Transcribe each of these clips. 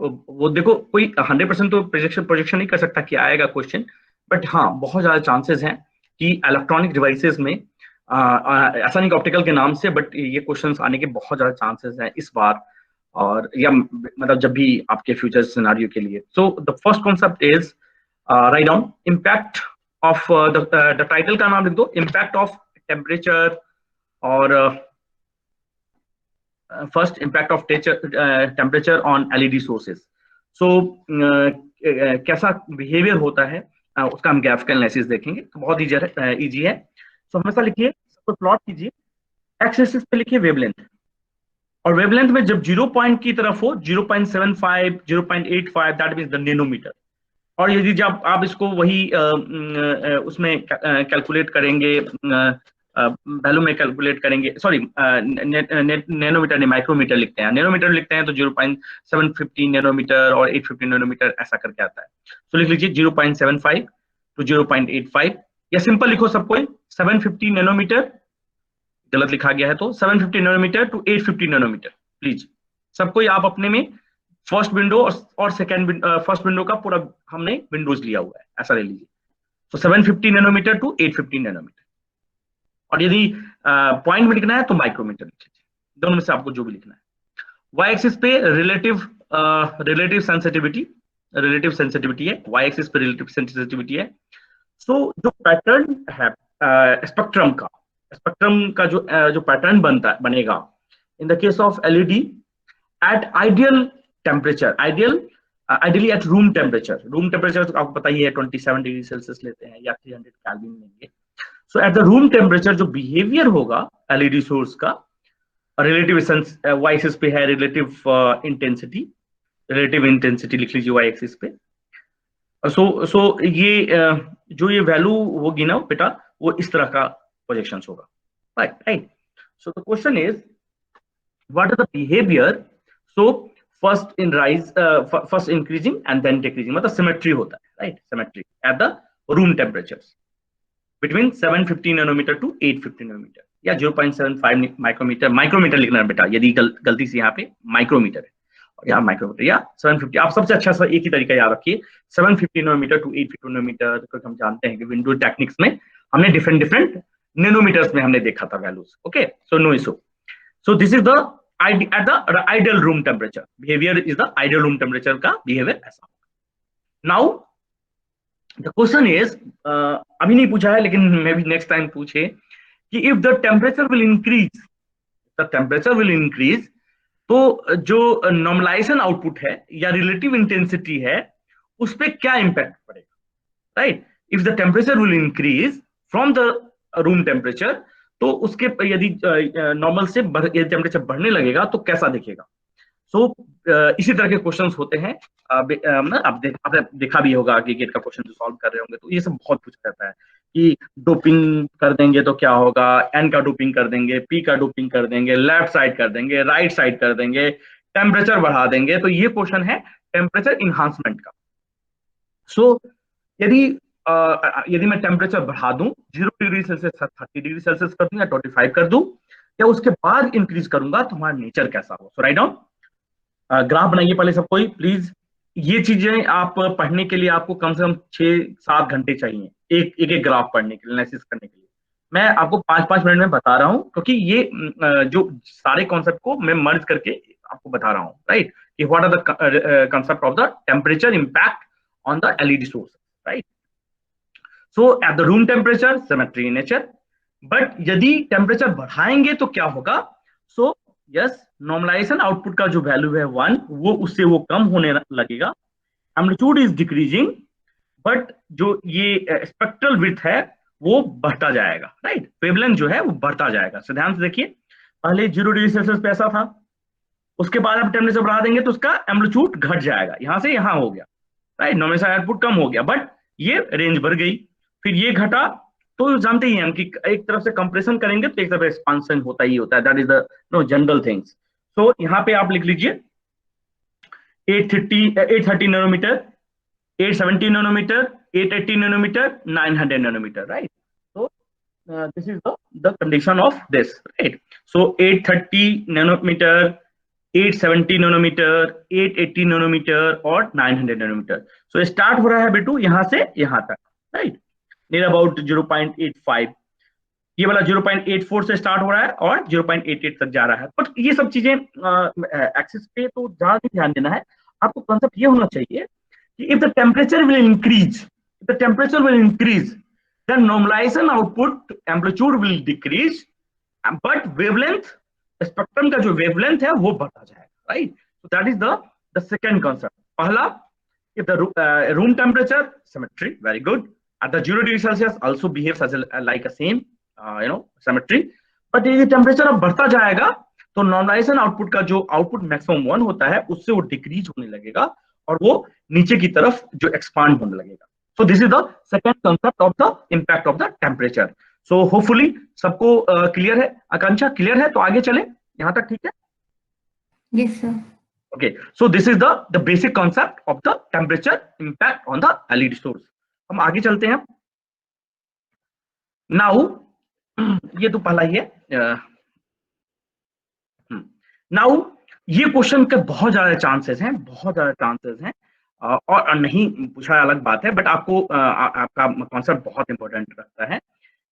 वो देखो कोई 100% तो प्रोजेक्शन नहीं कर सकता कि आएगा क्वेश्चन, बट हाँ बहुत ज्यादा चांसेस हैं कि इलेक्ट्रॉनिक डिवाइसेस में ऐसा नहीं ऑप्टिकल के नाम से, बट ये क्वेश्चंस आने के बहुत ज्यादा चांसेस हैं इस बार, और या मतलब जब भी आपके फ्यूचर सिनेरियो के लिए। So the first concept is write down impact of the title का नाम लिख दो, इम्पैक्ट ऑफ टेम्परेचर, और first impact of temperature on LED sources. So कैसा बिहेवियर होता है उसका हम ग्राफिकल एनालिसिस देखेंगे, तो बहुत इजी है। सो हमेशा लिखिए, सबको प्लॉट कीजिए, एक्स एक्सिस पे लिखिए वेवलेंथ, और वेवलेंथ में जब 0 पॉइंट की तरफ हो 0.75 0.85 दैट मींस द नैनोमीटर। और यदि जब आप इसको वही उसमें कैलकुलेट करेंगे, वैल्यू में कैलकुलेट करेंगे, सॉरी नैनोमीटर नहीं माइक्रोमीटर लिखते हैं, नैनोमीटर लिखते हैं तो 0.750 नैनोमीटर और 850 नैनोमीटर ऐसा करके आता है। तो लिख लीजिए 0.75 टू 0.85, या सिंपल लिखो सबको 750 नैनोमीटर, गलत लिखा गया है तो 750 नैनोमीटर टू 850 नैनोमीटर। प्लीज सबको आप अपने में फर्स्ट विंडो और सेकंड फर्स्ट विंडो का पूरा हमने विंडोज लिया हुआ है, ऐसा ले लीजिए। तो 750 नैनोमीटर टू 850 नैनोमीटर, और यदि पॉइंट में लिखना है तो माइक्रोमीटर लिख लीजिए, दोनों में से आपको जो भी लिखना है। वाई एक्सिस पे रिलेटिव सेंसिटिविटी है, वाई एक्सिस पे रिलेटिव सेंसिटिविटी है। सो जो पैटर्न है स्पेक्ट्रम का जो पैटर्न बनेगा in the case of LED at ideal temperature, ideally at room temperature तो आपको पता ही है 27 डिग्री सेल्सियस लेते हैं या 300 केल्विन लेंगे। सो एट द रूम टेम्परेचर जो बिहेवियर होगा एलईडी सोर्स का, रिलेटिव वाई एक्सिस पे है रिलेटिव इंटेंसिटी लिख लीजिए वाई एक्सिस पे। सो ये जो ये वैल्यू होगी ना बेटा, वो इस तरह का प्रोजेक्शन होगा, right. So the question is what is the behaviour. So first increasing and then decreasing, मतलब सिमेट्री होता है, right, symmetry at the room temperatures between 750 nanometre to 850 nanometre, या 0.75 माइक्रोमीटर लिखना है बेटा, यदि गलती से यहाँ पे माइक्रोमीटर है और यहाँ माइक्रोमीटर, या 750। आप सबसे अच्छा सा एक ही तरीका याद रखिए, 750 नैनोमीटर टू 850 नैनोमीटर, क्योंकि हम जानते हैं कि विंडो टेक्निक्स में हमने डिफरेंट नैनोमीटर्स में हमने देखा था values. Okay, so no issue. So this is the at the ideal room temperature, behaviour is the ideal room temperature का बिहेवियर ऐसा। नाउ द क्वेश्चन इज, अभी नहीं पूछा है लेकिन मे बी नेक्स्ट टाइम पूछे, कि if the temperature will increase, तो जो नॉर्मलाइजेशन आउटपुट है या रिलेटिव इंटेंसिटी है उस पर क्या इंपैक्ट पड़ेगा, right. If the temperature will increase from the room temperature, तो उसके यदि नॉर्मल से टेम्परेचर बढ़ने लगेगा तो कैसा दिखेगा। सो इसी तरह के क्वेश्चंस होते हैं। आपने देखा भी होगा कि गेट का क्वेश्चन जो सॉल्व कर रहे होंगे, तो ये सब बहुत कुछ रहता है कि डोपिंग कर देंगे तो क्या होगा, एन का डोपिंग कर देंगे, पी का डोपिंग कर देंगे, लेफ्ट साइड कर देंगे, राइट साइड कर देंगे, टेम्परेचर बढ़ा देंगे। तो ये क्वेश्चन है टेम्परेचर इन्हांसमेंट का। सो यदि मैं टेम्परेचर बढ़ा दूं 0 डिग्री सेल्सियस 30 डिग्री सेल्सियस कर दूं या 25 कर दूं, या उसके बाद इंक्रीज करूंगा तो हमारा नेचर कैसा हो। सो राइट डाउन, ग्राफ बनाइए पहले सब कोई प्लीज। ये चीजें आप पढ़ने के लिए आपको कम से कम 6-7 घंटे चाहिए, एक ग्राफ पढ़ने के लिए, एनालिसिस करने के लिए। मैं आपको 5-5 मिनट में बता रहा हूं, क्योंकि ये जो सारे कॉन्सेप्ट को मैं मर्ज करके आपको बता रहा हूं, राइट, कि what are the concept of the temperature impact on the LED source, right. So at the room temperature symmetry in nature, but यदि टेम्परेचर बढ़ाएंगे तो क्या होगा। सो यस, नॉर्मलाइजेशन आउटपुट का जो वैल्यू है 1, वो उससे वो कम होने लगेगा, एम्पलीट्यूड इज डिक्रीजिंग, बट जो ये स्पेक्ट्रल विड्थ है वो बढ़ता जाएगा, राइट, वेवलेंथ जो है वो बढ़ता जाएगा। so, ध्यान से देखिए, पहले 0 डिग्री सेल्सियस पे ऐसा था, उसके बाद आप टेम्परेचर बढ़ा देंगे तो उसका एम्पलीट्यूड घट जाएगा, यहां से यहां हो गया, राइट, नॉर्मलाइजेशन आउटपुट कम हो गया, बट ये रेंज बढ़ गई, फिर ये घटा। तो जानते ही हैं हम कि एक तरफ से कंप्रेशन करेंगे तो एक तरफ एक्सपांशन होता ही होता है, that is the general things. So यहाँ पे आप लिख लीजिए 830 nanometer, 870 nanometer, 880 nanometer, 900 nanometer, right. So this is the condition of this, right? So 830 nanometer, 870 nanometer, 880 nanometre और 900 नैनोमीटर। सो स्टार्ट हो रहा है बेटू यहां से यहां तक, राइट, नियर अबाउट 0.85। ये वाला 0.84 से स्टार्ट हो रहा है और 0.88 तक जा रहा है। बट ये सब चीजें एक्सिस पे तो ज्यादा नहीं ध्यान देना है, आपको कॉन्सेप्ट ये होना चाहिए कि if the temperature will increase, the temperature will increase, then normalization output amplitude will decrease, but wavelength, spectrum का जो वेवलेंथ है वो बढ़ता जाएगा, right. So that is the second concept. पहला, if the room temperature symmetry, very good, at the 0 degree Celsius also behaves as like a same symmetry, but यदि temperature अब बढ़ता जाएगा तो नॉर्मलाइजेशन आउटपुट का जो आउटपुट मैक्सिमम 1 होता है उससे वो डिक्रीज होने लगेगा और वो नीचे की तरफ जो एक्सपांड होने लगेगा। सो this is the second concept of the impact of the temperature. So hopefully सबको क्लियर है। आकांक्षा क्लियर है तो आगे चले, यहां तक ठीक है? Yes sir. Okay, so this is the basic concept of the temperature impact on the LED source. हम आगे चलते हैं। Now ये तो पहला ही है। Now ये क्वेश्चन के बहुत ज्यादा चांसेस हैं, बहुत ज्यादा चांसेस हैं, और नहीं पूछा अलग बात है, बट आपको आपका कॉन्सेप्ट बहुत इंपॉर्टेंट रखता है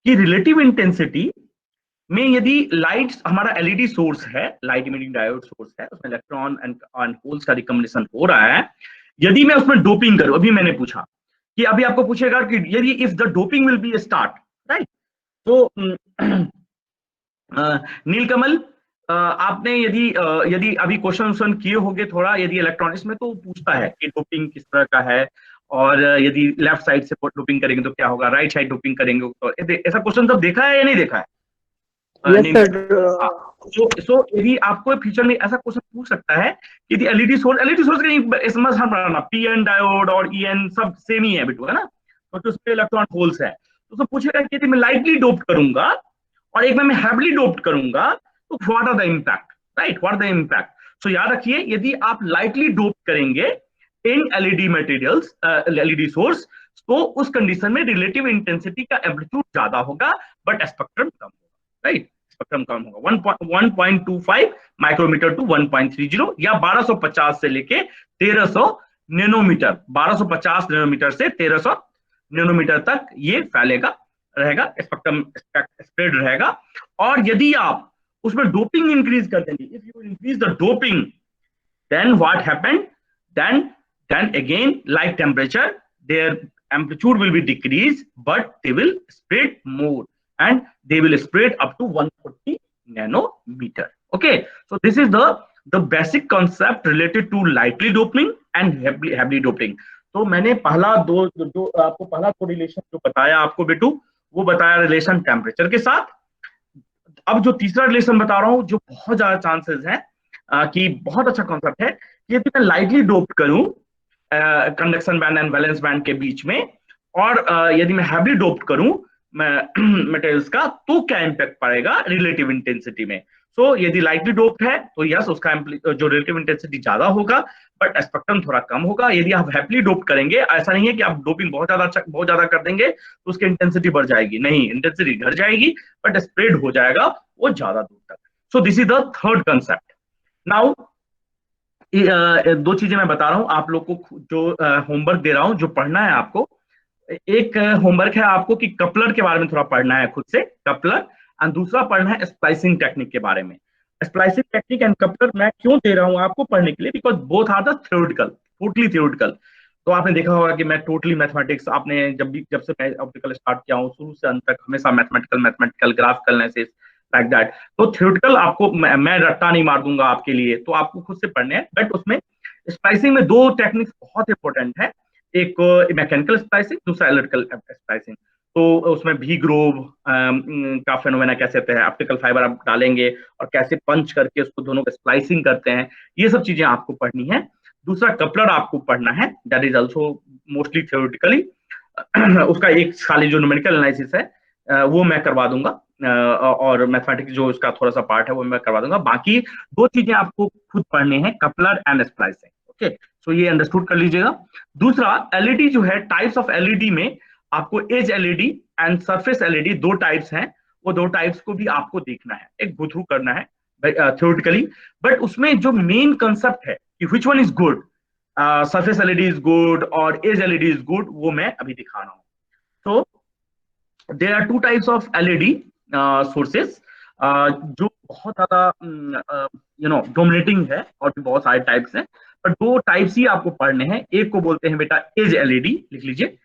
कि रिलेटिव इंटेंसिटी में यदि लाइट, हमारा एलईडी सोर्स है, लाइट इमिटिंग डायोड सोर्स है, उसमें इलेक्ट्रॉन एंड होल्स का रिकॉम्बिनेशन हो रहा है, यदि मैं उसमें डोपिंग करूं, अभी मैंने पूछा कि अभी आपको पूछेगा कि यदि if the doping will be start, right, तो नीलकमल, आपने यदि अभी क्वेश्चन किए होंगे थोड़ा, यदि इलेक्ट्रॉनिक्स में तो पूछता है कि डोपिंग किस तरह का है, और यदि लेफ्ट साइड से डोपिंग करेंगे तो क्या होगा, राइट साइड डोपिंग करेंगे तो, ऐसा क्वेश्चन सब देखा है या नहीं देखा है? सो यदि आपको फ्यूचर में ऐसा क्वेश्चन पूछ सकता है कि एलईडी सोर्स का समझ हम बनाना, पीएन डायोड और ईएन सब सेम ही है बेटू, है ना, क्योंकि उस पे इलेक्ट्रॉन होल्स है, तो पूछेगा कि यदि मैं लाइटली डोप्ड करूंगा और एक में मैं हैवीली डोप्ड करूंगा तो what are the impact, right, what are the impact. So याद रखिए, यदि आप लाइटली डोप्ड करेंगे in LED materials, LED source, तो उस कंडीशन में रिलेटिव इंटेंसिटी का एम्पलीट्यूड ज्यादा होगा बट स्पेक्ट्रम कम होगा, राइट, स्पेक्ट्रम कम होगा। 1.25 माइक्रोमीटर टू 1.30 या 1250 से लेके 1300 नैनोमीटर, 1250 नैनोमीटर से 1300 नैनोमीटर तक ये फैलेगा, रहेगा, स्पेक्ट्रम स्प्रेड रहेगा। और यदि आप उसमें डोपिंग इंक्रीज कर देंगे, if you increase the doping, then what happened, then again like temperature, their amplitude will be decreased but they will spread more and they will spread up to 140 nanometer. Okay, so this is the basic concept related to lightly doping and heavily doping. तो मैंने पहला जो आपको पहला correlation जो बताया आपको बेटू, वो बताया रिलेशन टेम्परेचर के साथ। अब जो तीसरा रिलेशन बता रहा हूं जो बहुत ज्यादा चांसेस है कि बहुत अच्छा कॉन्सेप्ट है कि यदि मैं लाइटली डोप्ड करूं conduction band and valence band के बीच में, और यदि मैं हैवी डोप्ड करूं मटेरियल्स का, तो क्या इंपैक्ट पड़ेगा रिलेटिव इंटेंसिटी में। सो यदि लाइटली डोप्ड है तो यस, उसका जो रिलेटिव इंटेंसिटी ज्यादा होगा बट स्पेक्ट्रम थोड़ा कम होगा। यदि आप हैवीली डोप्ड करेंगे, ऐसा नहीं है कि आप डोपिंग बहुत ज्यादा कर देंगे तो उसकी इंटेंसिटी बढ़ जाएगी, नहीं, इंटेंसिटी घट जाएगी बट स्प्रेड हो जाएगा वो ज्यादा दूर तक। सो this is the third concept. Now दो चीजें मैं बता रहा हूं आप लोग को, जो होमवर्क दे रहा हूं, जो पढ़ना है आपको। एक होमवर्क है आपको कि कपलर के बारे में थोड़ा पढ़ना है खुद से, कपलर, और दूसरा पढ़ना है स्प्लाइसिंग टेक्निक के बारे में। स्प्लाइसिंग टेक्निक एंड कपलर मैं क्यों दे रहा हूं आपको पढ़ने के लिए, because both are the theoretical, totally theoretical. तो आपने देखा होगा कि मैं टोटली मैथमेटिक्स, आपने जब से मैं ऑप्टिकल स्टार्ट किया हूँ शुरू से अंत तक हमेशा mathematical graphical analysis like that. तो थ्योरेटिकल आपको मैं रट्टा नहीं मार दूंगा आपके लिए, तो आपको खुद से पढ़ने हैं। बट उसमें स्प्लाइसिंग में दो टेक्निक्स बहुत इंपॉर्टेंट है, एक मैकेनिकल स्प्लाइसिंग, दूसरा इलेक्ट्रिकल स्प्लाइसिंग। तो उसमें भी ग्रोव का फेनोमेना कैसे होता है, ऑप्टिकल फाइबर आप डालेंगे और कैसे पंच करके उसको दोनों को स्प्लाइसिंग करते हैं, ये सब चीजें आपको पढ़नी है। दूसरा कपलर आपको पढ़ना है, that is also mostly theoretically. उसका एक खाली जो न्यूमेरिकल एनालिसिस है वो मैं करवा दूंगा, और मैथमेटिक्स जो इसका थोड़ा सा पार्ट है वो मैं करवा दूंगा। बाकी दो चीजें आपको खुद पढ़ने हैं, कपलर एंड स्प्लाइसिंग। ओके, सो ये अंडरस्टूड कर लीजिएगा। दूसरा, एलईडी जो है, टाइप्स ऑफ एलईडी में आपको edge LED and surface LED दो टाइप्स हैं, वो दो टाइप्स को भी आपको देखना है, एक गो थ्रू करना है, थ्योरेटिकली, बट उसमें जो मेन कंसेप्ट है कि which one is good, surface LED is good और एज एलईडी इज गुड, वो मैं अभी दिखा रहा हूँ. तो there are two types of LED sources जो बहुत ज्यादा डोमिनेटिंग है, और भी बहुत सारे टाइप्स हैं, पर दो टाइप्स ही आपको पढ़ने हैं. एक को बोलते हैं बेटा एज एलईडी, लिख लीजिए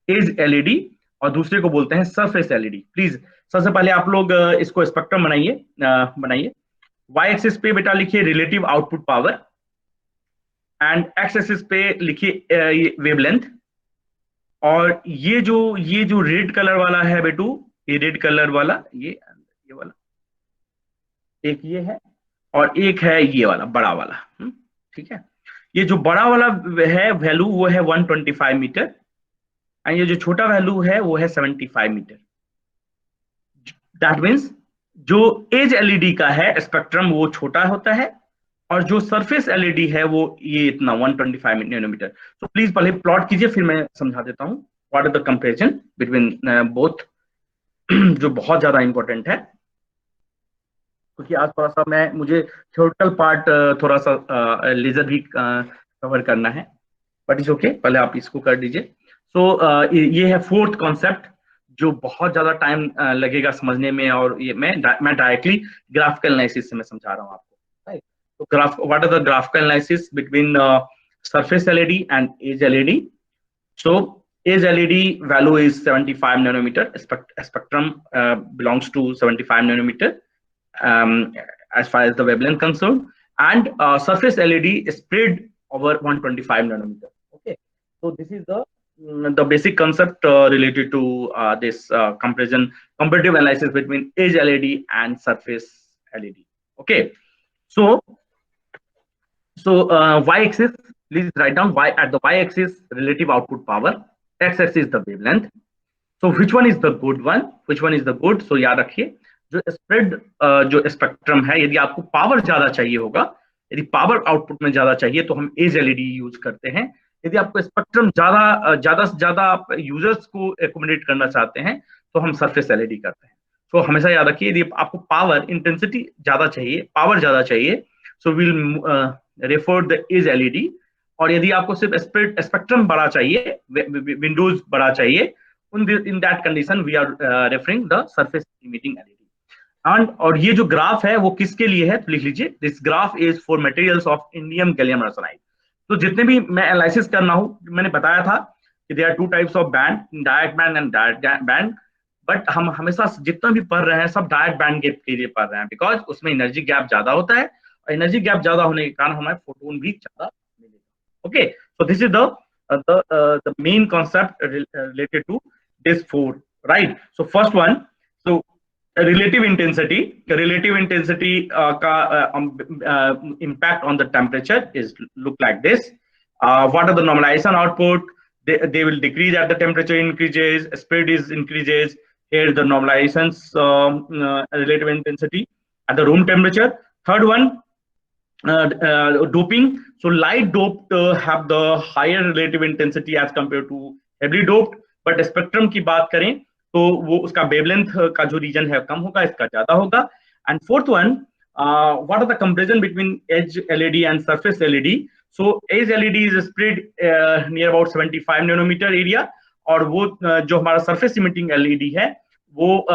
एज एलईडी, और दूसरे को बोलते हैं सरफेस एलईडी. प्लीज सबसे पहले आप लोग इसको स्पेक्ट्रम बनाइए. वाई एक्सिस पे बेटा लिखिए relative output power, and X axis पे लिखिए वेवलेंथ. और ये जो रेड कलर वाला है बेटू, ये रेड कलर वाला, ये वाला, एक ये है और एक है ये वाला बड़ा वाला. ठीक है. ये जो बड़ा वाला है वैल्यू वो है 125 मीटर, एंड ये जो छोटा वैल्यू है वो है 75 मीटर. दैट मीन्स जो एज एलईडी का है स्पेक्ट्रम वो छोटा होता है, और जो सरफेस एलईडी है वो ये इतना 125 नैनोमीटर. तो प्लीज पहले प्लॉट कीजिए, फिर मैं समझा देता हूँ what is the comparison between both, जो बहुत ज्यादा इंपॉर्टेंट है, क्योंकि आज थोड़ा सा मुझे थ्योरेटिकल पार्ट थोड़ा सा लेजर भी कवर करना है, बट इट्स ओके, पहले आप इसको कर दीजिए. सो ये है फोर्थ कॉन्सेप्ट, जो बहुत ज्यादा टाइम लगेगा समझने में, और ये मैं डायरेक्टली ग्राफिकल एनालिसिस से मैं समझा रहा हूँ आपको. राइट. तो what are the graphical analysis between surface LED and edge LED. So edge LED value is 75 nanometer. Spectrum belongs to 75 nanometer as far as the wavelength concerned, and surface LED is spread over 125 nanometer. Okay, so this is the basic concept related to this comparative analysis between edge LED and surface LED. Okay, so y-axis, please write down at the y-axis relative output power, x-axis is the wavelength. So which one is the good one, which one is the good? So याद रखिए, जो spread जो spectrum है, यदि आपको power ज्यादा चाहिए होगा, यदि पावर आउटपुट में ज्यादा चाहिए तो हम एज एलईडी यूज करते हैं. यदि आपको स्पेक्ट्रम ज्यादा से ज्यादा यूजर्स को एकोमोडेट करना चाहते हैं तो हम सरफेस एलईडी करते हैं. तो हमेशा याद रखिए, यदि आपको पावर इंटेंसिटी ज्यादा चाहिए, पावर ज्यादा चाहिए, so will refer the edge LED. और यदि आपको सिर्फ स्पेक्ट्रम बड़ा चाहिए, विंडोज बड़ा चाहिए, in that condition we are referring the surface emitting LED. And और ये जो ग्राफ है वो किसके लिए है, तो लिख लीजिए this graph is for materials of indium gallium arsenide. तो जितने भी मैं एनालिसिस करना हूँ, मैंने बताया था कि there are two types of band, direct band and direct band, but हम हमेशा जितना भी पढ़ रहे हैं सब डायरेक्ट बैंड गैप के लिए पढ़ रहे हैं, बिकॉज उसमें एनर्जी गैप ज्यादा होता है, और एनर्जी गैप ज्यादा होने के कारण हमें फोटोन भी ज्यादा मिलेगा. Okay, so this is the main concept related to this four, right? So first one, so relative intensity ka impact on the temperature is look like this. What are the normalization output? They will decrease as the temperature increases, speed is increases. Here the normalizations relative intensity at the room temperature. Third one, doping. So light doped have the higher relative intensity as compared to heavily doped. But spectrum की बात करें तो वो उसका wavelength का जो reason है कम होगा, इसका ज्यादा होगा. And fourth one, what are the comparison between edge LED and surface LED. So edge LED is spread near about 75 nanometre area, और वो जो हमारा सरफेस इमिटिंग एलईडी है वो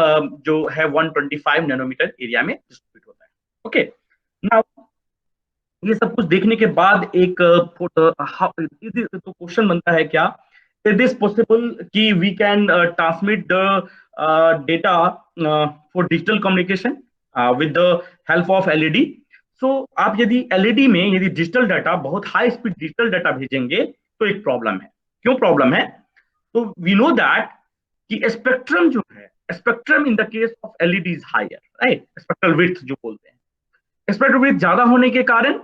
जो है 125 नैनोमीटर एरिया में डिस्ट्रीब्यूट होता है. ओके, नाउ ये सब कुछ देखने के बाद एक तो क्वेश्चन बनता है क्या, is this possible कि we can transmit the data for digital communication with the help of LED. So आप यदि LED में यदि डिजिटल डाटा, बहुत हाई स्पीड डिजिटल डाटा भेजेंगे तो एक प्रॉब्लम है. क्यों प्रॉब्लम है? तो वी नो दैट कि स्पेक्ट्रम जो है, spectrum in the case of LED is higher, right? Spectral width जो बोलते हैं, स्पेक्ट्रल विड्थ ज्यादा होने के कारण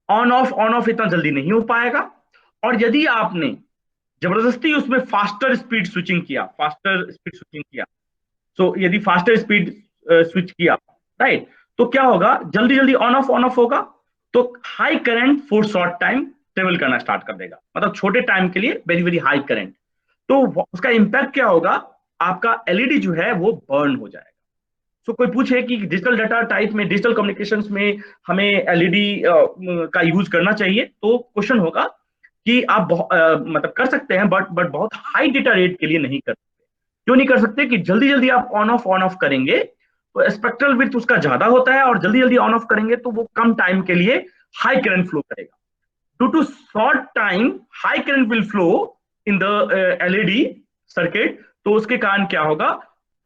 ऑन ऑफ इतना जल्दी नहीं हो पाएगा. और यदि आपने जबरदस्ती उसमें फास्टर स्पीड स्विचिंग किया, सो यदि फास्टर स्पीड स्विच किया, राइट, तो क्या होगा, जल्दी जल्दी ऑन ऑफ होगा, तो high current for short time travel करना स्टार्ट कर देगा, मतलब छोटे टाइम के लिए वेरी वेरी हाई करंट. तो उसका इंपैक्ट क्या होगा, आपका एलईडी जो है वो बर्न हो जाएगा. सो कोई पूछे कि डिजिटल डाटा टाइप में, डिजिटल कम्युनिकेशंस में हमें एलईडी का यूज करना चाहिए, तो क्वेश्चन होगा कि आप मतलब कर सकते हैं, बट बहुत हाई डेटा रेट के लिए नहीं कर सकते। क्यों नहीं कर सकते? कि जल्दी जल्दी आप ऑन ऑफ करेंगे तो स्पेक्ट्रल विड्थ उसका ज्यादा होता है, और जल्दी जल्दी ऑन ऑफ करेंगे तो वो कम टाइम के लिए हाई करंट फ्लो करेगा। Due to short time high current will flow in the LED circuit, तो उसके कारण क्या होगा?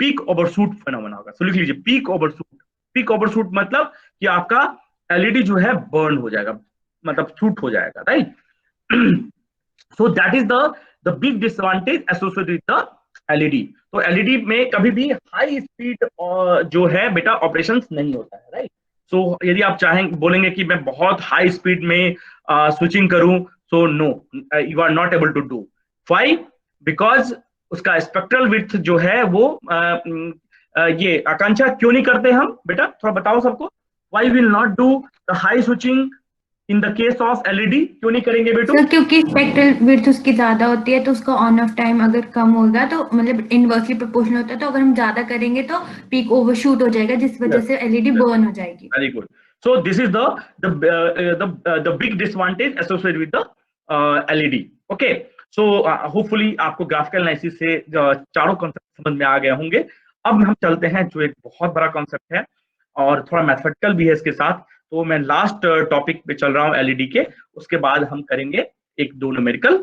पीक ओवरशूट फिनोमेना होगा। सो लिख लीजिए पीक ओवरशूट। पीक ओवरशूट मतलब कि आपका एलईडी जो है बर्न हो जाएगा, मतलब शूट हो जाएगा, right? So that is the big disadvantage associated with the LED. तो एलईडी में कभी भी हाई स्पीड जो है बेटा ऑपरेशंस नहीं होता है, राइट? सो यदि आप चाहें, बोलेंगे कि मैं बहुत हाई स्पीड में स्विचिंग करूं, so no, you are not able to do. Why? Because उसका स्पेक्ट्रल विड्थ जो है वो ये आकांक्षा क्यों नहीं करते हम बेटा? थोड़ा बताओ सबको, why will not do the high switching in the case of LED? क्यों नहीं करेंगे बेटू? सर क्योंकि स्पेक्ट्रल विड्थ उसकी ज्यादा होती है, तो उसका ऑन ऑफ टाइम अगर कम होगा तो मतलब इनवर्सली प्रोपोर्शनल होता है, तो अगर हम ज्यादा करेंगे तो पीक ओवरशूट हो जाएगा, जिस वजह से एलईडी बर्न हो जाएगी। Very good. So this is the big disadvantage associated with the LED. Okay. So hopefully आपको ग्राफिकल एनालिसिस से चारों कॉन्सेप्ट समझ में आ गए होंगे। अब हम चलते हैं जो एक बहुत बड़ा कॉन्सेप्ट है और थोड़ा मैथमेटिकल भी है इसके साथ। तो मैं लास्ट टॉपिक पे चल रहा हूँ एलईडी के, उसके बाद हम करेंगे एक दो न्यूमेरिकल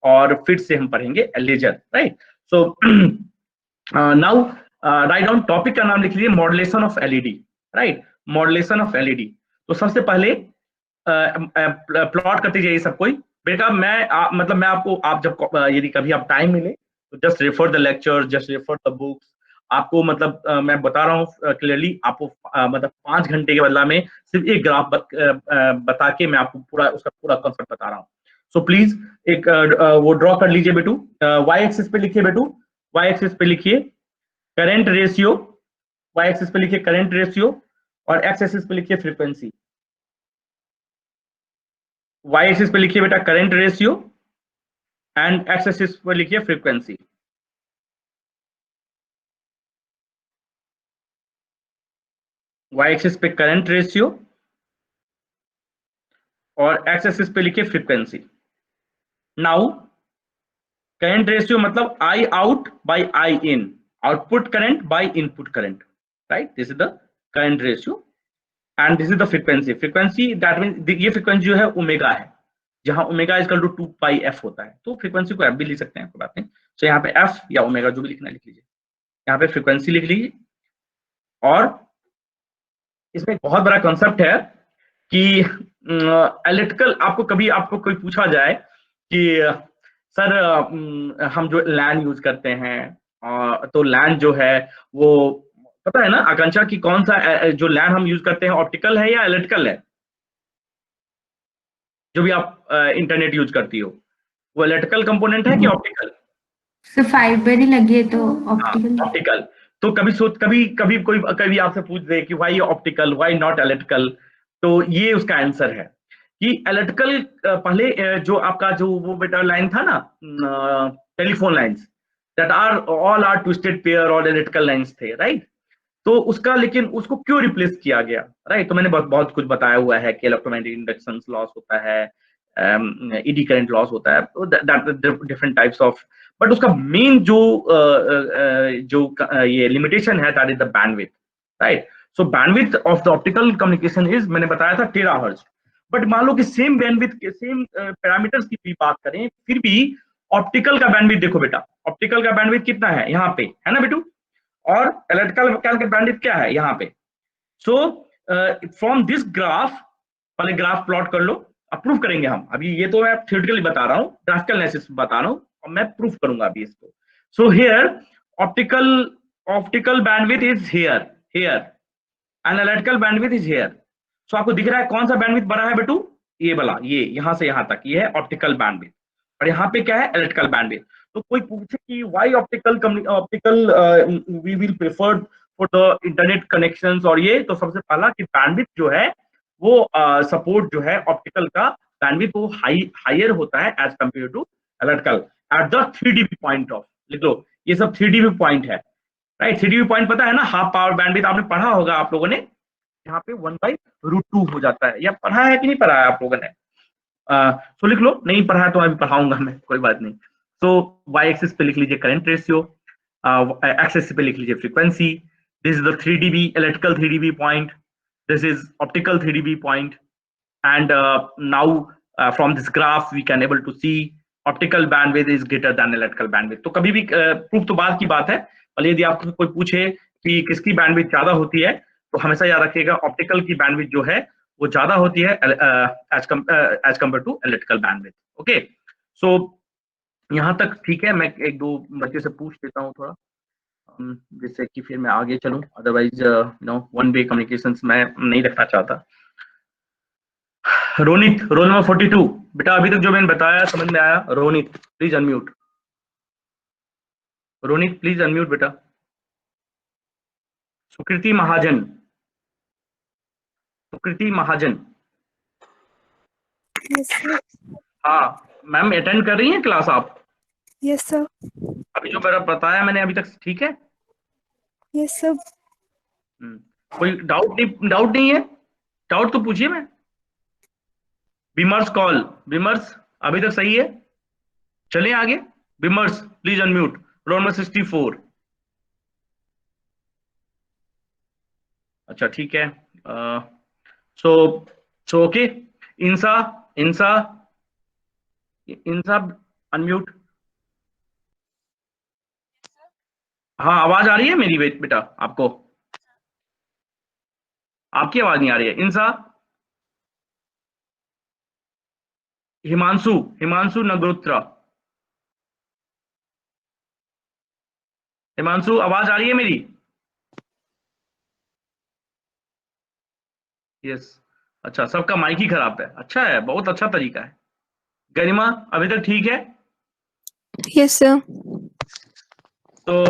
और फिर से हम पढ़ेंगे laser, right? So now write down, topic का नाम लिख लीजिए modulation of LED, right? Modulation of LED. तो सबसे पहले प्लॉट करते जाइए सब कोई बेटा। मतलब मैं आपको, आप जब यदि कभी आप टाइम मिले तो just refer the lecture, just refer the books. आपको मतलब मैं बता रहा हूँ क्लियरली, आपको मतलब 5 घंटे के बदला में सिर्फ एक ग्राफ बता के मैं आपको पूरा उसका पूरा कॉन्सेप्ट बता रहा हूँ। सो प्लीज एक वो ड्रॉ कर लीजिए बेटू। वाई एक्सिस पे लिखिए बेटू, वाई एक्सिस पे लिखिए करंट रेशियो, वाई एक्सिस पे लिखिए करंट रेशियो, और एक्स एक्सिस पे लिखिए फ्रीक्वेंसी। वाई एक्सिस पे लिखिए बेटा current ratio and X axis पे लिखिए फ्रीक्वेंसी। वाई एक्सिस पे करंट रेशियो और एक्स एक्सिस पे लिखिए फ्रीक्वेंसी। नाउ करंट रेशियो मतलब I out by I in, output current by input current, right? This is the current ratio and this is the frequency. Frequency that mean ये frequency जो है omega है, जहां omega is equal to 2 pi F होता है। तो frequency को F भी लिख सकते हैं, कोई बात नहीं। तो यहाँ पे एफ या ओमेगा जो भी लिखना लिख लीजिए, यहाँ पे फ्रीक्वेंसी लिख लीजिए। और इसमें एक बहुत बड़ा कॉन्सेप्ट है कि इलेक्ट्रिकल, आपको कोई पूछा जाए कि सर हम जो लैन यूज करते हैं, तो लैन जो है वो पता है ना आकांक्षा की कौन सा जो लैन हम यूज करते हैं ऑप्टिकल है या इलेक्ट्रिकल है? जो भी आप इंटरनेट यूज करती हो वो इलेक्ट्रिकल कंपोनेंट है कि ऑप्टिकल? सर फाइबर ही लगी है तो ऑप्टिकल। ऑप्टिकल। तो कभी आपसे पूछ दे कि why optical, why not electrical, तो ये उसका आंसर है कि इलेक्ट्रिकल पहले जो आपका जो वो बेटा लाइन था ना, telephone lines, that are all are twisted pair और इलेक्ट्रिकल लाइंस थे, राइट? तो उसका लेकिन उसको क्यों रिप्लेस किया गया, राइट? तो मैंने बहुत कुछ बताया हुआ है कि इलेक्ट्रोमैग्नेटिक इंडक्शन लॉस होता है, ईडी करंट लॉस होता है, डिफरेंट टाइप्स ऑफ, बट उसका मेन जो ये लिमिटेशन है that is the bandwidth, right? So bandwidth of the optical communication is, मैंने बताया था, टेराहर्ट्ज। बट मान लो कि सेम बैंडविड्थ के सेम पैरामीटर्स की भी बात करें, फिर भी ऑप्टिकल का बैंडविड्थ देखो बेटा, ऑप्टिकल का बैंडविड्थ कितना है यहाँ पे, है ना बेटू? और इलेक्ट्रिकल का बैंडविड्थ क्या है यहाँ पे? सो फ्रॉम दिस ग्राफ, पहले ग्राफ प्लॉट कर लो, अप्रूव करेंगे हम। अभी ये तो मैं थियोरेटिकली बता रहा हूँ, ग्राफिकल एनालिसिस बता रहा हूँ, और मैं प्रूफ करूंगा अभी इसको। So here optical bandwidth is here and electrical bandwidth is here. So आपको दिख रहा है कौन सा बैंडविड्थ बड़ा है बेटू? ये वाला, ये यहां से यहां तक, ये है ऑप्टिकल बैंडविड्थ, और यहाँ पे क्या है? Electrical bandwidth. तो कोई पूछे कि why optical we will prefer for the internet connections और ये, तो सबसे पहला कि बैंडविड्थ जो है वो सपोर्ट जो है ऑप्टिकल का बैंडविड्थ वो हायर होता है as compare to electrical at the 3 dB point of, लिख लो ये सब 3 dB पॉइंट है। राइट। 3 dB पॉइंट पता है ना, हाफ पावर बैंडविड्थ आपने पढ़ा होगा आप लोगों ने, यहाँ पे 1/√2 हो जाता है। या पढ़ा है कि नहीं पढ़ा है आप लोगों ने? सो लिख लो, नहीं पढ़ा है तो अभी पढ़ाऊंगा मैं, कोई बात नहीं। सो वाई एक्सिस पे लिख लीजिए करंट रेशियो, एक्सिस पे लिख लीजिए frequency. This is the 3 dB electrical 3 dB point, this is optical 3 dB point, and now from this graph we can able to see optical bandwidth is greater than electrical bandwidth। तो कभी भी proof तो बाद की बात है, और यदि आपको कोई पूछे कि किसकी बैंडविड्थ ज्यादा होती है, तो हमेशा याद रखिएगा ऑप्टिकल की बैंडविड्थ जो है वो ज्यादा होती है as compare to electrical bandwidth. Okay, so यहाँ तक ठीक है। मैं एक दो बच्चे से पूछ लेता हूँ थोड़ा, जिससे कि फिर मैं आगे चलूँ, अदरवाइज वन वे कम्युनिकेशंस मैं नहीं रखना चाहता। रोनित, रोल नंबर 42 बेटा, अभी तक जो मैंने बताया समझ में आया? Ronit please unmute, Ronit please unmute बेटा। सुकृति महाजन, सुकृति महाजन। Yes sir. हाँ मैम, अटेंड कर रही हैं क्लास आप? Yes sir. अभी जो मेरा बताया मैंने अभी तक, ठीक है? Yes sir. कोई डाउट नहीं है? डाउट तो पूछिए। मैं विमर्श कॉल, विमर्श अभी तक सही है? चलिए आगे। विमर्श प्लीज अनम्यूट, रोल नंबर 64। अच्छा ठीक है। सो ओके, इंसा, इंसा, इंसा अनम्यूट। हाँ आवाज आ रही है मेरी बेटा आपको? आपकी आवाज नहीं आ रही है। इंसा, हिमांशु, हिमांशु नगरोत्रा, हिमांशु आवाज आ रही है मेरी? यस। अच्छा, सबका माइक ही खराब है, अच्छा है, बहुत अच्छा तरीका है। गरिमा अभी तक ठीक है? Yes sir. तो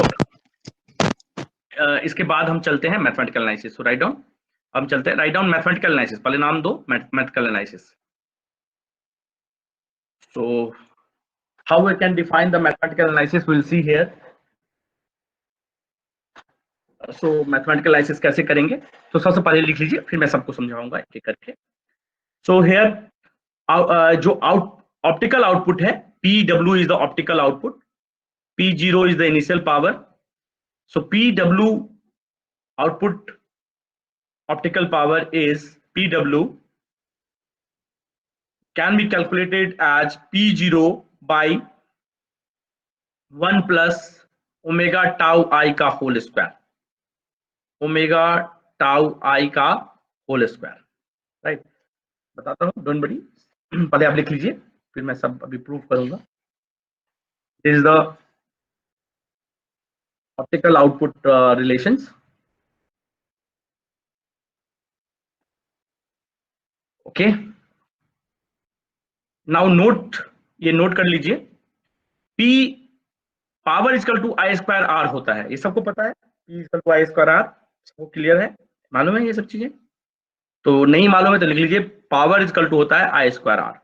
इसके बाद हम चलते हैं मैथमेटिकल एनालिसिस। राइट डाउन, हम चलते हैं, राइट डाउन मैथमेटिकल एनालिसिस, पहले नाम दो mathematical analysis. So how we can define the mathematical analysis, we'll see here. So mathematical analysis कैसे करेंगे, तो सबसे पहले लिख लीजिए, फिर मैं सबको समझाऊंगा एक एक करके। So here जो ऑप्टिकल आउटपुट है, PW is the optical output, P0 is the initial power. So PW output optical power is PW can be calculated as P0 by 1 plus omega tau I का whole square, omega tau I का whole square. Right, बताता हूं, don't worry, पहले आप लिख लीजिए, फिर मैं सब अभी प्रूव करूंगा। This is the optical output relations. Okay, now note, ये नोट कर लीजिए, P power equal to I square R होता है, ये सबको पता है। P equal to I square R, सबको क्लियर है, मालूम है ये सब चीजें? तो नहीं मालूम है तो लिख लीजिए, पावर इक्वल टू होता है I square R.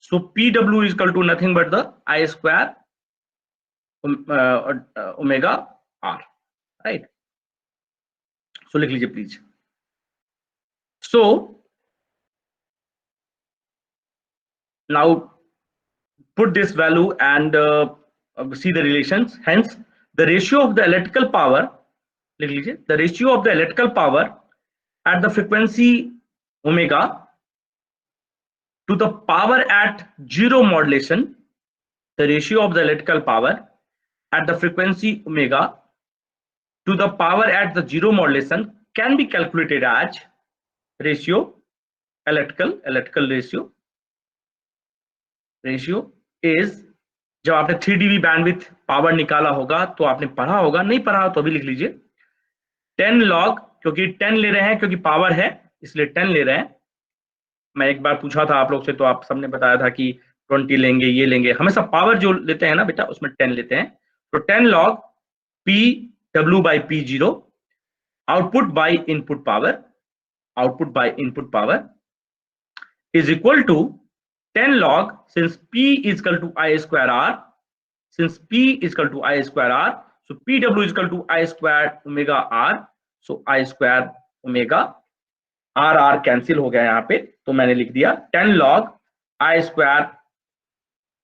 So PW equal to nothing but the I square omega R. Right, so लिख लीजिए please. So now put this value and see the relations. Hence the ratio of the electrical power, लिख लीजिए, the ratio of the electrical power at the frequency omega to the power at zero modulation, the ratio of the electrical power at the frequency omega to the power at the zero modulation can be calculated as ratio electrical ratio is, जब आपने 3 dB bandwidth power निकाला होगा तो आपने पढ़ा होगा, नहीं पढ़ा तो अभी लिख लीजिए 10 log, क्योंकि 10 ले रहे हैं, क्योंकि पावर है इसलिए 10 ले रहे हैं। मैं एक बार पूछा था आप लोग से तो आप सबने बताया था कि 20 लेंगे, ये लेंगे, हमेशा पावर जो लेते हैं ना बेटा उसमें 10 लेते हैं। तो 10 log PW by P0 output by input power is equal to 10 log, since P is equal to I square R, since P is equal to I square R, So PW is equal to I square omega R. So I square omega R cancel हो गया यहाँ पे, तो मैंने लिख दिया 10 log I square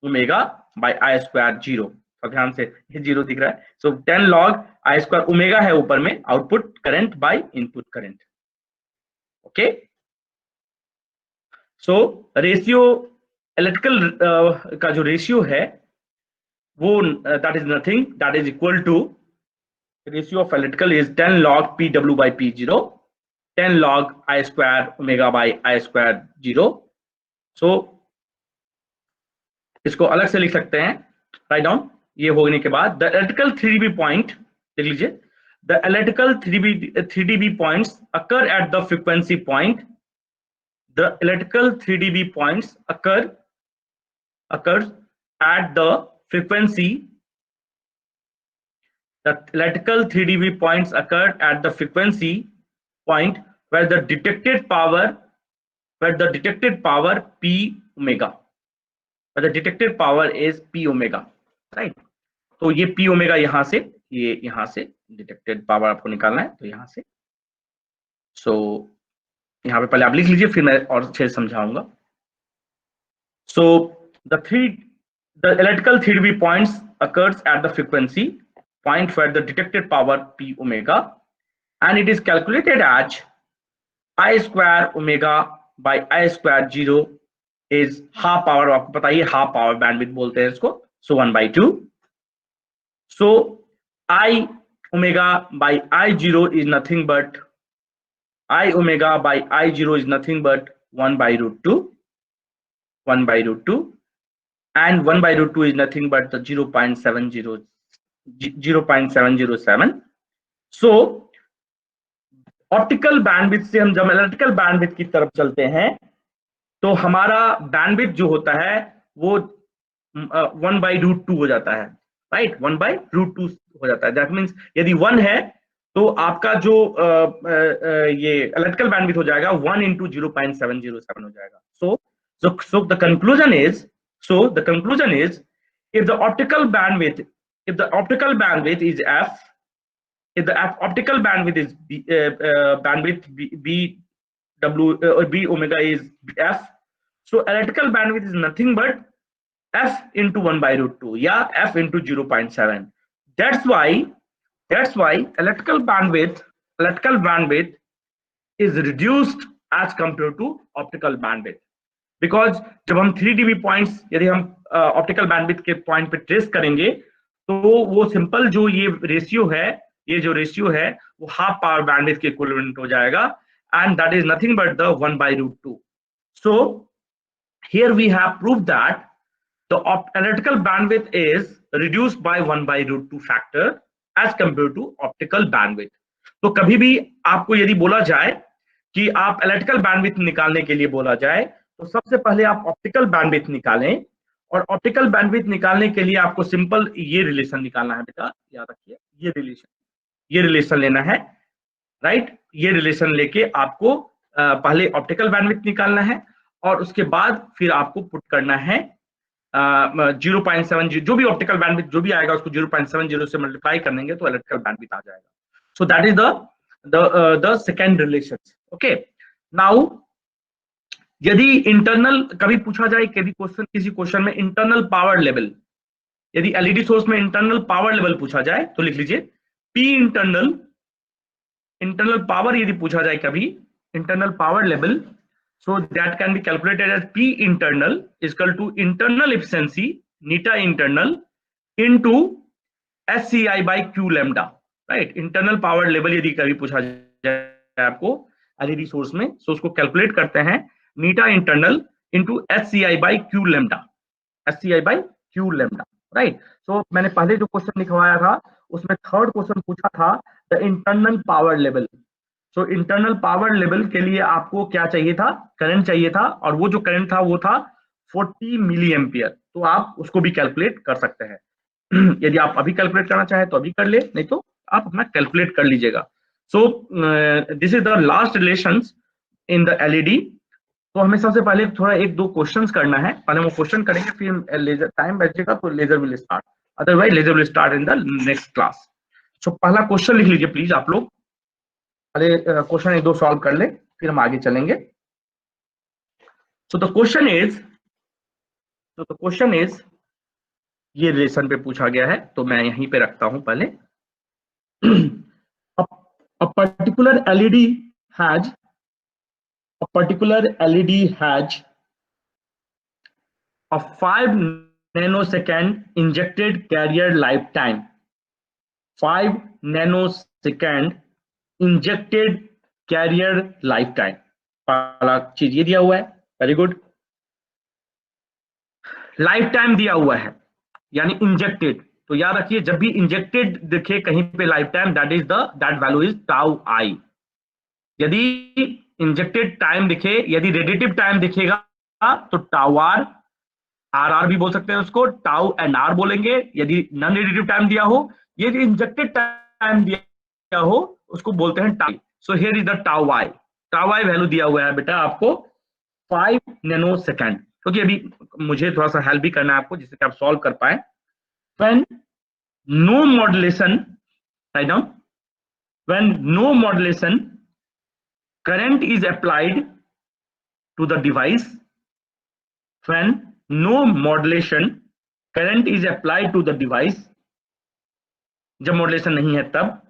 omega by I square 0. तो ध्यान से ये 0 दिख रहा है. So 10 log I square omega है ऊपर में, output current by input current. Okay, so ratio electrical का जो रेशियो है वो that is nothing, that is equal to ratio of electrical is 10 log PW by P0, 10 log I square omega by I square 0. सो इसको अलग से लिख सकते हैं, राइट डाउन. ये होने के बाद द इलेक्ट्रिकल 3dB पॉइंट लिख लीजिए. The electrical 3dB points occur at the frequency point. The electrical 3dB points occurs at the frequency. The electrical 3dB points occur at the frequency point where the detected power P omega, where the detected power is P omega, right? तो ये P omega यहाँ से detected power आपको निकालना है, तो यहाँ से. So यहाँ पे पहले आप लिख लीजिए, फिर मैं और अच्छे से समझाऊंगा. So the electrical 3dB points occurs at the frequency point where the detected power P omega, and it is calculated as I square omega by I square 0 is half power. आपको पता है हाफ पावर बैंडविड्थ बोलते हैं इसको. सो 1/2. सो I omega by I0 is nothing but I omega by I0 is nothing but 1/√2, 1/√2, and 1/√2 is nothing but the 0.707. So optical bandwidth से हम जब electrical bandwidth की तरफ चलते हैं तो हमारा बैंडविड्थ जो होता है वो 1/√2 हो जाता है, राइट. 1/√2 हो जाता है. दैट मीन्स यदि 1 है तो आपका जो ये इलेक्ट्रिकल बैंडविड्थ हो जाएगा 1 into 0.707 हो जाएगा. So the conclusion is if the optical bandwidth is f, if the optical bandwidth is bandwidth b omega is f, so electrical bandwidth is nothing but f into 1/√2 या f into 0.7. That's why electrical bandwidth is reduced as compared to optical bandwidth, because जब हम 3dB points यदि हम optical bandwidth के point पे trace करेंगे तो वो सिंपल जो ये रेशियो है वो हाफ पावर बैंडविड्थ के इक्विवेलेंट हो जाएगा, and that is nothing but the 1/√2. So here we have proved that the electrical bandwidth is reduced by 1/√2 factor as compared to optical bandwidth. तो कभी भी आपको यदि बोला जाए कि आप इलेक्ट्रिकल बैंडविड्थ निकालने के लिए बोला जाए तो सबसे पहले आप ऑप्टिकल बैंडविड्थ निकालें, और ऑप्टिकल बैंडविड्थ निकालने के लिए आपको सिंपल ये रिलेशन निकालना है बेटा, याद रखिए ये रिलेशन लेना है, राइट. ये रिलेशन लेके आपको पहले ऑप्टिकल बैंडविड्थ निकालना है और उसके बाद फिर आपको पुट करना है 0.70, जो भी ऑप्टिकल बैंडविड्थ जो भी आएगा उसको 0.70 से मल्टीप्लाई करेंगे तो इलेक्ट्रिकल बैंडविड्थ आ जाएगा. So that is the second relation. Okay, now यदि इंटरनल कभी पूछा जाए किसी क्वेश्चन में इंटरनल पावर लेवल, यदि एलईडी सोर्स में इंटरनल पावर लेवल पूछा जाए तो लिख लीजिए P इंटरनल पावर यदि पूछा जाए कभी internal power level, so that can be calculated as P internal is equal to internal efficiency neta internal into SCI by Q lambda, right. internal power level यदि कभी पूछा जाए आपको एलईडी सोर्स में, so उसको कैलकुलेट करते हैं neta internal into SCI by Q lambda, right. so मैंने पहले जो क्वेश्चन लिखवाया था उसमें थर्ड क्वेश्चन पूछा था the internal power level. So internal power level के लिए आपको क्या चाहिए था, करंट चाहिए था, और वो जो करंट था वो था 40 मिली एम्पियर. तो आप उसको भी कैलकुलेट कर सकते हैं. यदि आप अभी कैलकुलेट करना चाहे तो अभी कर ले, नहीं तो आप अपना कैलकुलेट कर लीजिएगा. सो this is the last relations in the LED. तो हमें सबसे पहले थोड़ा 1-2 क्वेश्चंस करना है, पहले वो क्वेश्चन करेंगे, फिर लेजर टाइम बचेगा तो leisure will start, otherwise leisure will start in the next class. So पहला क्वेश्चन लिख लीजिए प्लीज आप लोग, पहले क्वेश्चन एक दो सॉल्व कर ले, फिर हम आगे चलेंगे। सो द क्वेश्चन इज, ये रिलेशन पे पूछा गया है, तो मैं यहीं पे रखता हूं पहले। a particular LED has a particular LED has a 5 nanosecond injected carrier lifetime, 5 nanosecond injected carrier lifetime, पहला चीज ये दिया हुआ है। वेरी गुड, लाइफ टाइम दिया हुआ है यानी इंजेक्टेड, तो याद रखिए जब भी इंजेक्टेड दिखे कहीं पे life time, that value is tau I. यदि इंजेक्टेड टाइम दिखे, यदि रेडिएटिव टाइम दिखेगा तो टाउ आर, आर आर भी बोल सकते हैं उसको, टाउ एन आर बोलेंगे। यदि नॉन रेडिएटिव टाइम दिया हो, ये जो इंजेक्टेड टाइम दिया हो उसको बोलते हैं tau. So here is the tau I, tau I value दिया हुआ है बेटा आपको 5 नैनो सेकेंड, क्योंकि अभी मुझे थोड़ा सा हेल्प भी करना है आपको जिससे कि आप सॉल्व कर पाए। When no modulation, write down, when no modulation current is applied to the device, when no modulation current is applied to the device, जब मॉड्यूलेशन नहीं है तब,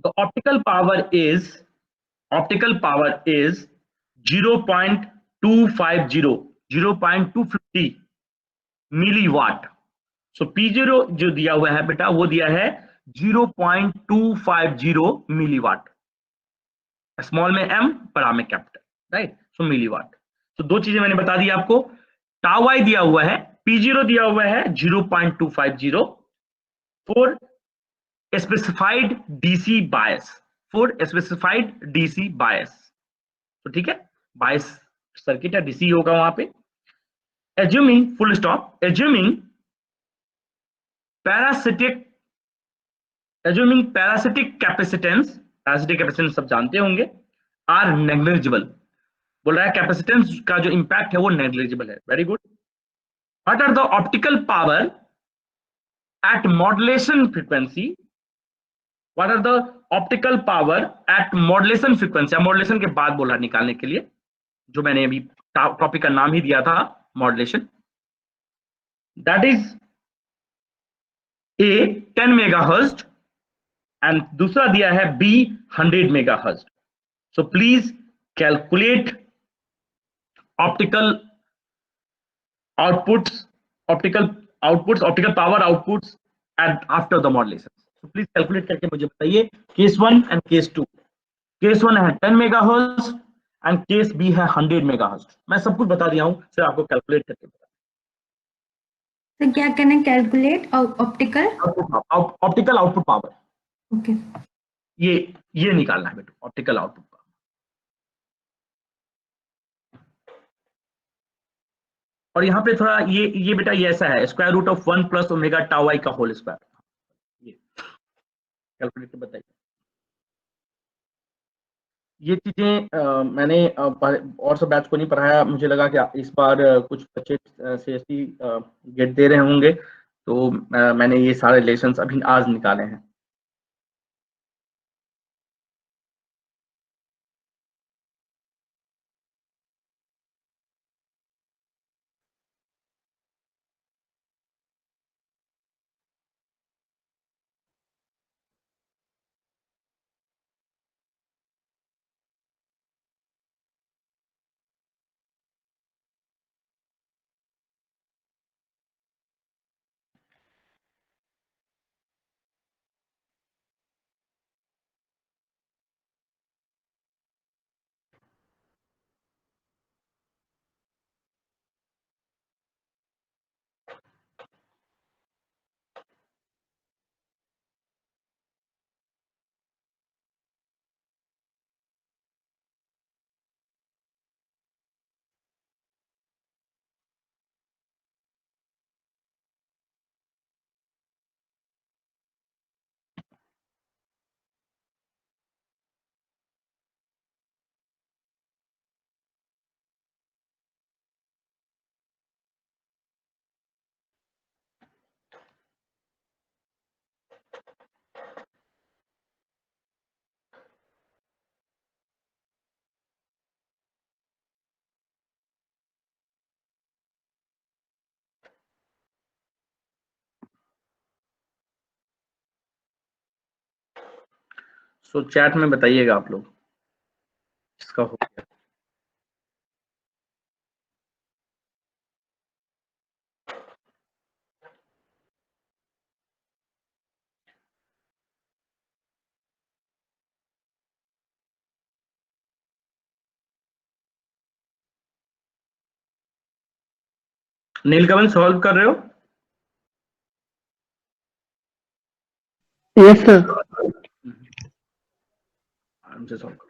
the optical power is 0.250 0.250 milliwatt. So P0 जो दिया हुआ है बेटा वो दिया है 0.250 मिलीवाट, स्मॉल में m, बड़ा में कैपिटल, राइट। सो मिलीवाट। तो दो चीजें मैंने बता दी आपको, टाउ आई दिया हुआ है, P0 दिया हुआ है 0.250 for specified DC bias, for specified DC bias. तो ठीक है, बायस सर्किट है, डीसी होगा वहां पे। Assuming, full stop, assuming parasitic, assuming parasitic capacitance, parasitic capacitance सब जानते होंगे, आर नेग्लिजिबल, बोल रहा है कैपेसिटेंस का जो इंपैक्ट है वो नेग्लिजिबल है। Very good. What are the optical power at modulation frequency, what are the optical power at modulation frequency, modulation के बाद बोला निकालने के लिए, जो मैंने अभी टॉपिक का नाम ही दिया था modulation, that is A 10 megahertz and दूसरा दिया है B 100 megahertz. So please calculate optical outputs, optical power outputs at after the modulation. So please calculate करके मुझे बताइए केस 1 एंड केस 2। केस 1 है 10 मेगाहर्ट्ज एंड केस बी है 100 megahertz. मैं सब कुछ बता दिया हूं, सिर्फ आपको कैलकुलेट करके बता। तो क्या करना है, calculate optical output power, okay. ये निकालना है बेटा, ऑप्टिकल आउटपुट पावर। और यहाँ पे थोड़ा ये बेटा ये ऐसा है, square root of 1 plus omega tau I का होल स्क्वायर, ये कैलकुलेट बताइए। ये चीजें मैंने और सब बैच को नहीं पढ़ाया, मुझे लगा कि इस बार कुछ बच्चे सीएससी गेट दे रहे होंगे, तो मैंने ये सारे रिलेशंस अभी आज निकाले हैं। सो चैट में बताइएगा आप लोग इसका हो गया। नीलकमल सॉल्व कर रहे हो? Yes sir. आराम से सॉल्व करो।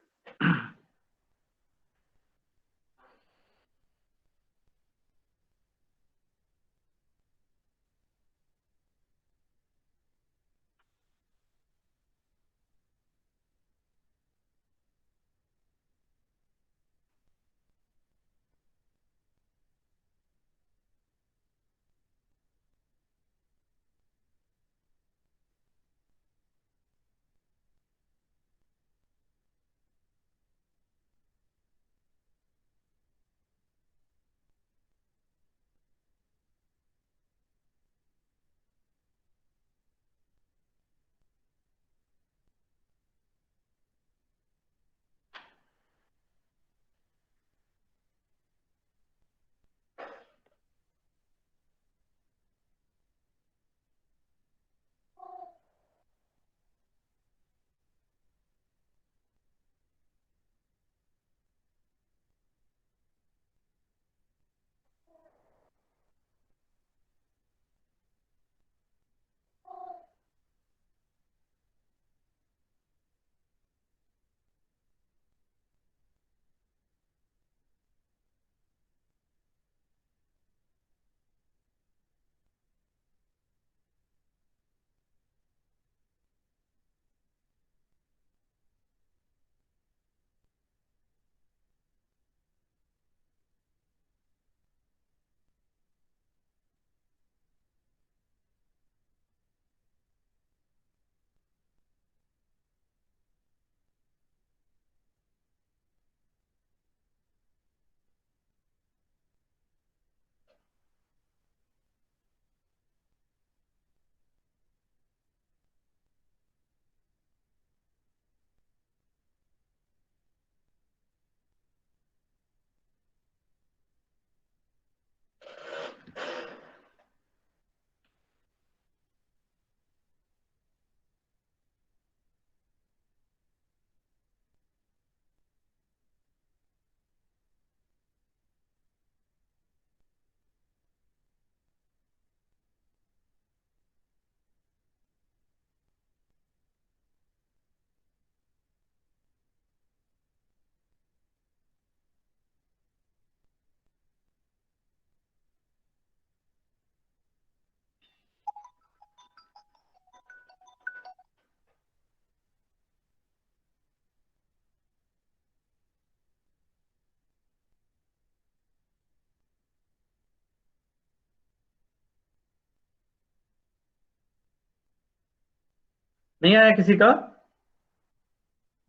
नहीं आया किसी का?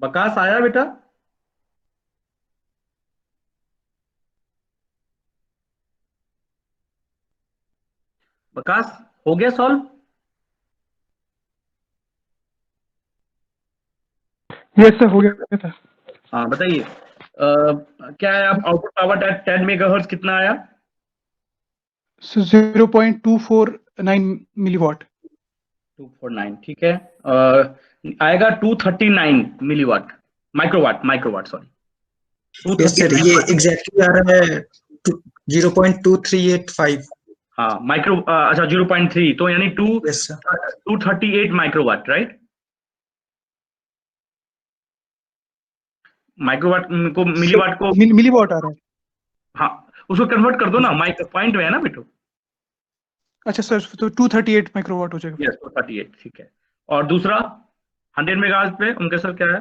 बकास आया बेटा? बकास हो गया सॉल्व? यस सर, हो गया था। हाँ बताइए। क्या है आप आउटपुट पावर 10 मेगाहर्ट्ज कितना आया? 0.249 मिलीवाट। 249 ठीक है। आएगा 239 milliwatt, microwatt, microwatt sorry, yes sir, ये 239। एग्जैक्टली आ रहा है 0.2385। हाँ माइक्रो, अच्छा 0.3, तो यानी yes sir. 238 microwatt, right? Microwatt को मिलीवाट को, मिलीवाट आ रहा है। हाँ उसको कन्वर्ट कर दो ना, माइक पॉइंट में है ना बेटो। अच्छा सर, तो 238 माइक्रोवाट हो जाएगा। यस 238 ठीक है। और दूसरा 100 मेगाहर्ट्ज पे उनके सर क्या है?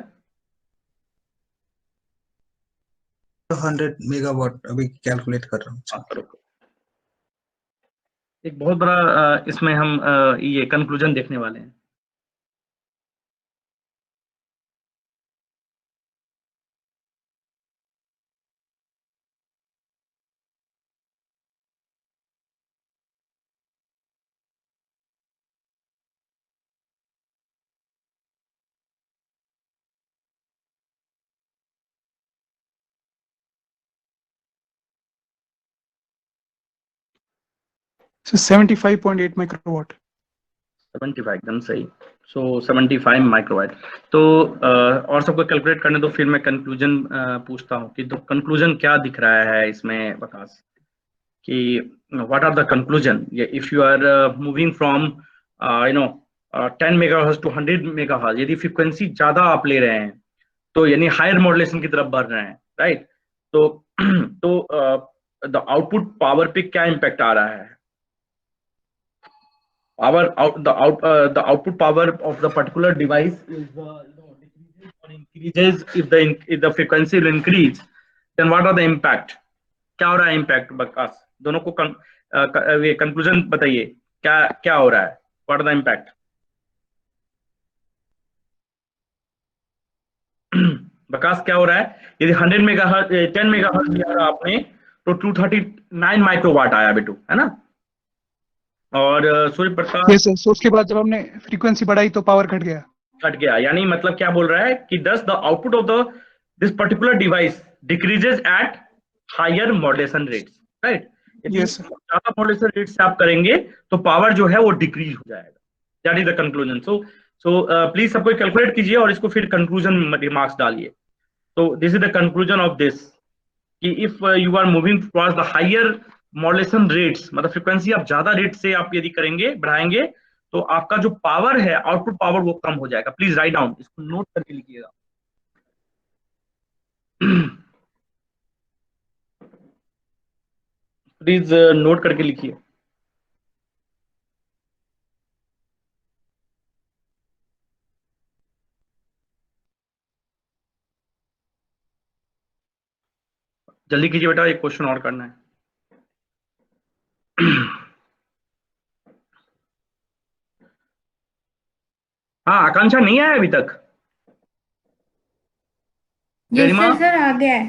100 मेगावाट अभी कैलकुलेट कर रहा हूँ हाँ सर। करो। एक बहुत बड़ा इसमें हम ये कंक्लूजन देखने वाले हैं। So 75.8 microwatt. 75 एकदम सही। सो 75 माइक्रोवाट। तो और सबको कैलकुलेट करने दो, फिर मैं कंक्लूजन पूछता हूँ कि तो कंक्लूजन क्या दिख रहा है इसमें विकास, कि what are the conclusion if you are moving from 10 megahertz to 100 megahertz, यदि फ्रीक्वेंसी ज्यादा आप ले रहे हैं तो यानी हायर मॉड्यूलेशन की तरफ बढ़ रहे हैं, राइट। तो द आउटपुट पावर पे क्या इम्पैक्ट आ रहा है? The output power of the particular device is decreases or increases. If the frequency will increase, then what are the impact? क्या हो रहा है impact? बस दोनों को ये conclusion बताइए, क्या क्या हो रहा है? What are the impact? बकास क्या हो रहा है? यदि 100 मेगाहर्ट्ज 10 मेगाहर्ट्ज लिया था आपने तो 239 माइक्रोवाट आया बेटू, है ना। और Surya Prakash Yes sir. So उसके बाद जब हमने फ्रीक्वेंसी बढ़ाई तो पावर घट गया. घट गया, यानी मतलब क्या बोल रहा है कि thus the output of the this particular device decreases at higher modulation rates, right. Yes sir. ज्यादा मॉड्यूलेशन रेट से आप करेंगे तो पावर जो है वो डिक्रीज हो जाएगा। That is the conclusion. So please सबको कैलकुलेट कीजिए और इसको फिर कंक्लूजन में रिमार्क्स डालिए। तो this is the conclusion of this कि if you are moving towards the higher modulation rates, मतलब फ्रीक्वेंसी आप ज्यादा रेट से आप यदि करेंगे, बढ़ाएंगे, तो आपका जो पावर है, आउटपुट पावर, वो कम हो जाएगा। प्लीज राइट डाउन, इसको नोट करके लिखिएगा। प्लीज नोट करके लिखिए। जल्दी कीजिए बेटा, एक क्वेश्चन और करना है। हाँ, आकांक्षा नहीं आया अभी तक। यस गरिमा, सर आ गया है।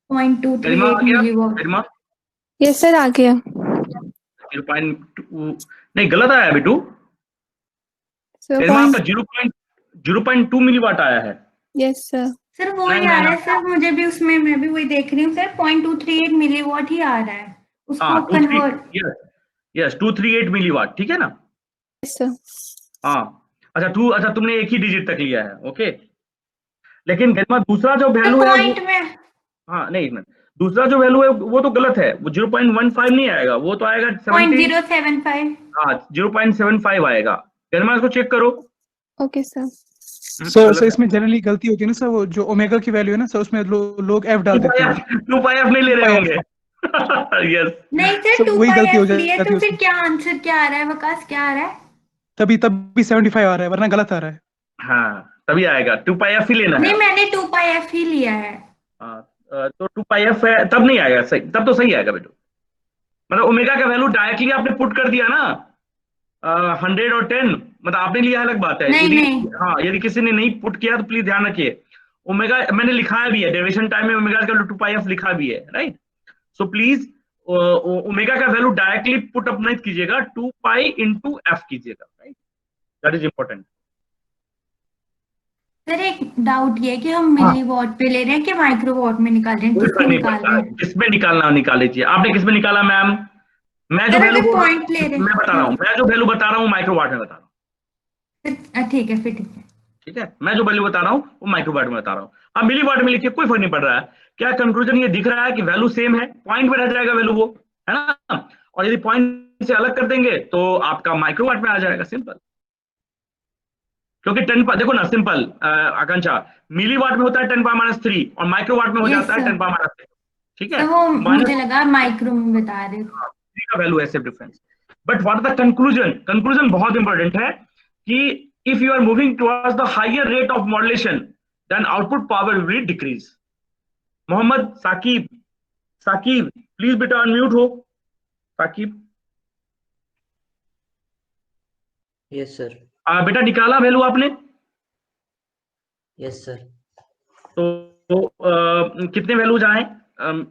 गरिमा आ 0.238 गया? मिलीवॉट। गरिमा यस सर आ गया. 0.2 नहीं, गलत आया बेटू। सर गरिमा आपका 0.2 मिलीवाट आया है। Yes sir. सर वो ही नहीं, आ नहीं, रहा है सर, मुझे भी उसमें, मैं भी वही देख रही हूँ सर, 0.238 मिलीवॉट ही आ रहा है। उसको हाँ, कन्वर्ट, यस 238 मिलीवाट, ठीक है ना। Yes sir. हाँ, अच्छा तुमने एक ही डिजिट तक लिया है, ओके। लेकिन गरिमा दूसरा जो वैल्यू है पॉइंट में, हाँ नहीं, दूसरा जो वैल्यू है वो तो गलत है। वो 0.15 नहीं आएगा, वो तो आएगा 70। 0.075। हाँ, 0.75 आएगा। गरिमा इसको चेक करो। Okay sir. सर गलत है। इसमें जनरली गलती होती है ना सर, वो जो ओमेगा की वैल्यू है ना सर, उसमें लोग एफ डाल देते हैं. 2πf नहीं ले रहे 2πf. होंगे। यस, नहीं सर, सर वही गलती हो 2πf लिए जाती तो है फिर उसमें. क्या आंसर क्या आ रहा है वकास, क्या आ रहा है? तभी 75 आ रहा है, वरना गलत आ रहा है. हाँ तभी आएगा। 2πf ही लेना है। नहीं, मैंने 2πf ही लिया है। हाँ, तो 2πf है तब नहीं आएगा सही, तब तो सही आएगा बेटो। मतलब ओमेगा का वैल्यू डायरेक्टली आपने पुट कर दिया ना, 100 और 10, मतलब आपने लिया अलग बात है। नहीं, यदि नहीं। हाँ, यदि किसी ने नहीं पुट किया तो प्लीज ध्यान रखिए। ओमेगा मैंने लिखा भी है, डेरिवेशन टाइम में ओमेगा का 2πf लिखा भी है, राइट। सो प्लीज ओमेगा का वैल्यू डायरेक्टली पुट अप नहीं कीजिएगा, 2π into f कीजिएगा, right. That is important. Sir एक डाउट ये है कि हम मिलीवॉट पे ले रहे हैं कि माइक्रोवॉट में निकाल रहे हैं, कोई किसमें फर्क नहीं निकाल पड़ता, रहे हैं? जिसमें निकालना निकाल लीजिए। आपने किसमें निकाला मैम? मैं जो सर वैल्यू अगर पॉइंट ले रहे मैं बता रहा हूँ, मैं जो वैल्यू बता रहा हूँ माइक्रोवाट में बता रहा हूँ, हैं, ठीक है, फिर ठीक है। ठीक है। मैं जो वैल्यू बता रहा हूँ वो माइक्रोवाट में बता रहा हूँ। अब मिलीवाट में लिखिए, कोई फर्क नहीं पड़ रहा है। क्या कंक्लूजन ये दिख रहा है कि वैल्यू सेम है, पॉइंट में रह जाएगा वैल्यू वो, है ना। और यदि पॉइंट से अलग कर देंगे तो आपका माइक्रोवाट में आ जाएगा, सिंपल। क्योंकि 10 देखो ना, सिंपल आकांक्षा, मिलीवाट में होता है 10⁻³ और माइक्रोवाट में हो Yes, जाता है sir. 10⁻6, ठीक है। तो वो माइनस मुझे लगा माइक्रो में बता रहे हो। का वैल्यू है, सिर्फ difference. But what the conclusion? Conclusion बहुत इंपॉर्टेंट है कि if you are moving towards the higher rate of modulation then output power will decrease. Mohammed Saqib, Saqib please बेटा अनम्यूट हो। Saqib, yes sir. बेटा निकाला वैल्यू आपने? Yes sir. तो कितने वैल्यूज आए,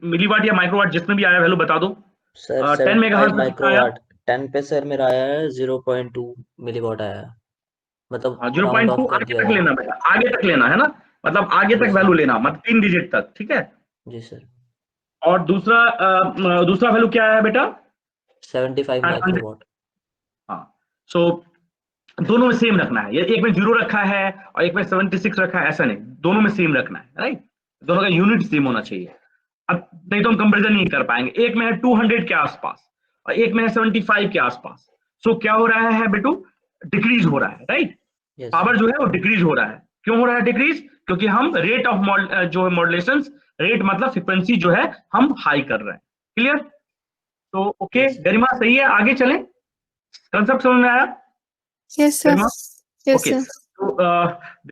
मिलीवाट या माइक्रोवाट, जिसमें भी आया वैल्यू बता दो। सर 10 75 मेगाहर्ट्ज में कितना आया? माइक्रोवाट. 10 पे सर मेरा आया है 0.2 मिलीवाट आया है, मतलब राउंड 0.2 ऑफ कर आगे दिया तक था. लेना बेटा, आगे तक लेना है ना, मतलब आगे जी तक सर. वैल्यू लेना, मतलब 3 डिजिट तक, ठीक है। जी सर. और दूसरा वैल्यू क्या है बेटा? 75 माइक्रोवाट। हाँ, सो दोनों में सेम रखना है, ये एक में 0 रखा है और एक में 76 रखा है, ऐसा नहीं, दोनों में सेम रखना है, राइट। दोनों का यूनिट सेम होना चाहिए। अब नहीं तो हम कंपैरिजन नहीं कर पाएंगे, एक में है 200 के आसपास और एक में है 75 के आसपास। सो क्या हो रहा है बेटू, डिक्रीज हो रहा है, राइट। Yes, पावर जो है वो डिक्रीज हो रहा है। क्यों हो रहा है डिक्रीज? क्योंकि हम रेट ऑफ जो है मॉड्यूलेशन, रेट मतलब फ्रीक्वेंसी जो है हम हाई कर रहे हैं। क्लियर? तो ओके Yes. गरिमा सही है, आगे चलें। कंसेप्ट समझ में आया Yes, sir. गरिमा? Yes, okay, sir. तो